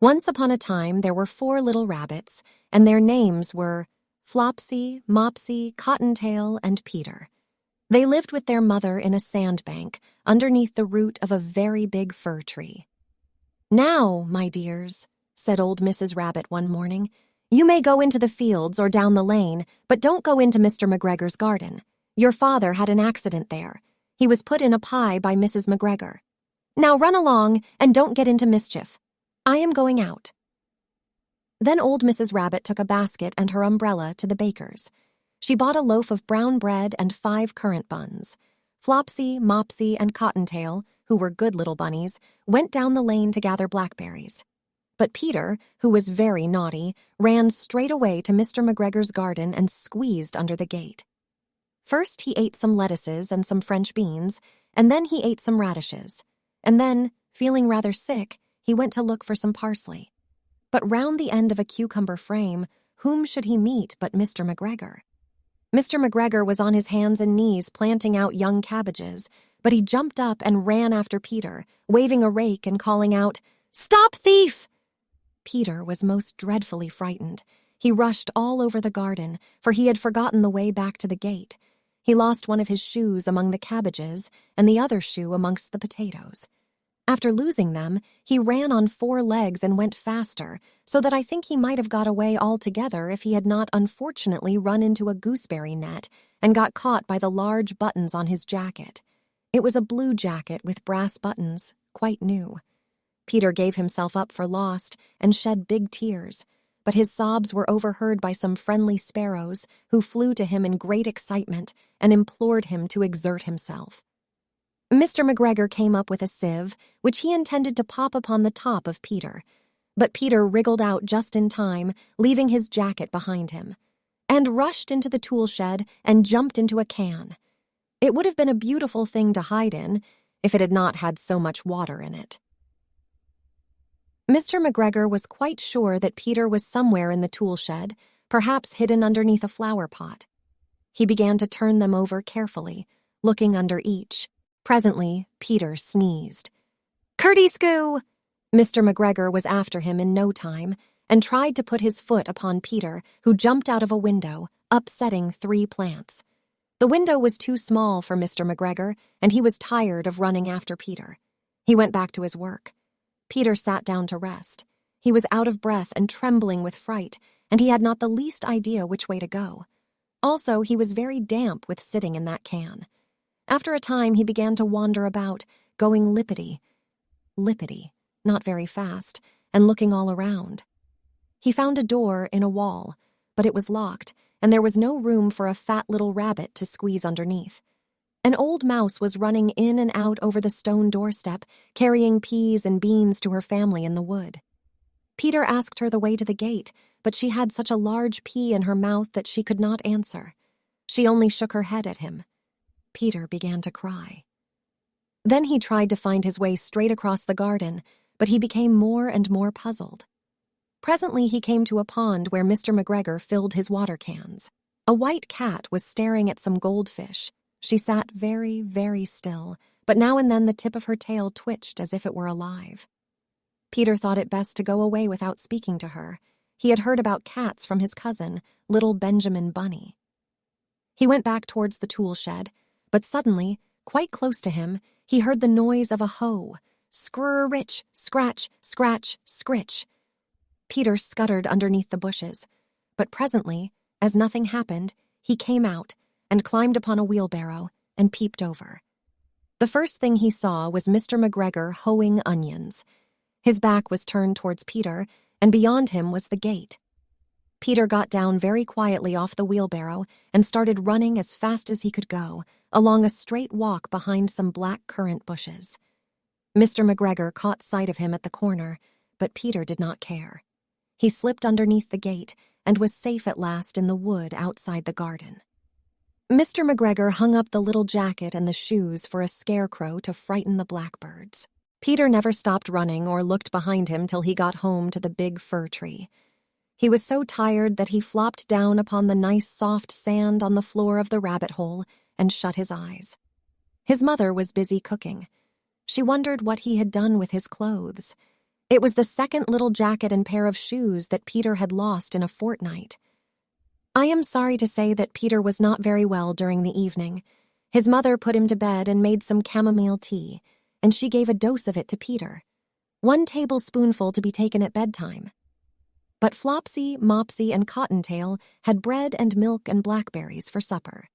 Once upon a time, there were 4 little rabbits, and their names were Flopsy, Mopsy, Cottontail, and Peter. They lived with their mother in a sandbank underneath the root of a very big fir tree. "Now, my dears," said old Mrs. Rabbit one morning, "you may go into the fields or down the lane, but don't go into Mr. McGregor's garden. Your father had an accident there. He was put in a pie by Mrs. McGregor. Now run along and don't get into mischief. I am going out." Then old Mrs. Rabbit took a basket and her umbrella to the baker's. She bought a loaf of brown bread and 5 currant buns. Flopsy, Mopsy, and Cottontail, who were good little bunnies, went down the lane to gather blackberries. But Peter, who was very naughty, ran straight away to Mr. McGregor's garden and squeezed under the gate. First he ate some lettuces and some French beans, and then he ate some radishes. And then, feeling rather sick, he went to look for some parsley. But round the end of a cucumber frame, whom should he meet but Mr. McGregor? Mr. McGregor was on his hands and knees planting out young cabbages, but he jumped up and ran after Peter, waving a rake and calling out, "Stop, thief!" Peter was most dreadfully frightened. He rushed all over the garden, for he had forgotten the way back to the gate. He lost one of his shoes among the cabbages and the other shoe amongst the potatoes. After losing them, he ran on 4 legs and went faster, so that I think he might have got away altogether if he had not unfortunately run into a gooseberry net and got caught by the large buttons on his jacket. It was a blue jacket with brass buttons, quite new. Peter gave himself up for lost and shed big tears, but his sobs were overheard by some friendly sparrows who flew to him in great excitement and implored him to exert himself. Mr. McGregor came up with a sieve, which he intended to pop upon the top of Peter, but Peter wriggled out just in time, leaving his jacket behind him, and rushed into the tool shed and jumped into a can. It would have been a beautiful thing to hide in, if it had not had so much water in it. Mr. McGregor was quite sure that Peter was somewhere in the tool shed, perhaps hidden underneath a flower pot. He began to turn them over carefully, looking under each. Presently, Peter sneezed. "Curdy-scoo!" Mr. McGregor was after him in no time, and tried to put his foot upon Peter, who jumped out of a window, upsetting 3 plants. The window was too small for Mr. McGregor, and he was tired of running after Peter. He went back to his work. Peter sat down to rest. He was out of breath and trembling with fright, and he had not the least idea which way to go. Also, he was very damp with sitting in that can. After a time, he began to wander about, going lippity, not very fast, and looking all around. He found a door in a wall, but it was locked, and there was no room for a fat little rabbit to squeeze underneath. An old mouse was running in and out over the stone doorstep, carrying peas and beans to her family in the wood. Peter asked her the way to the gate, but she had such a large pea in her mouth that she could not answer. She only shook her head at him. Peter began to cry. Then he tried to find his way straight across the garden, but he became more and more puzzled. Presently he came to a pond where Mr. McGregor filled his water cans. A white cat was staring at some goldfish. She sat very, very still, but now and then the tip of her tail twitched as if it were alive. Peter thought it best to go away without speaking to her. He had heard about cats from his cousin, little Benjamin Bunny. He went back towards the tool shed, but suddenly, quite close to him, he heard the noise of a hoe. Scrrr-rich, scratch, scratch, scritch. Peter scuttered underneath the bushes, but presently, as nothing happened, he came out and climbed upon a wheelbarrow and peeped over. The first thing he saw was Mr. McGregor hoeing onions. His back was turned towards Peter, and beyond him was the gate. Peter got down very quietly off the wheelbarrow and started running as fast as he could go, along a straight walk behind some black currant bushes. Mr. McGregor caught sight of him at the corner, but Peter did not care. He slipped underneath the gate and was safe at last in the wood outside the garden. Mr. McGregor hung up the little jacket and the shoes for a scarecrow to frighten the blackbirds. Peter never stopped running or looked behind him till he got home to the big fir tree. He was so tired that he flopped down upon the nice soft sand on the floor of the rabbit hole and shut his eyes. His mother was busy cooking. She wondered what he had done with his clothes. It was the second little jacket and pair of shoes that Peter had lost in a fortnight. I am sorry to say that Peter was not very well during the evening. His mother put him to bed and made some chamomile tea, and she gave a dose of it to Peter, 1 tablespoonful to be taken at bedtime. But Flopsy, Mopsy, and Cottontail had bread and milk and blackberries for supper.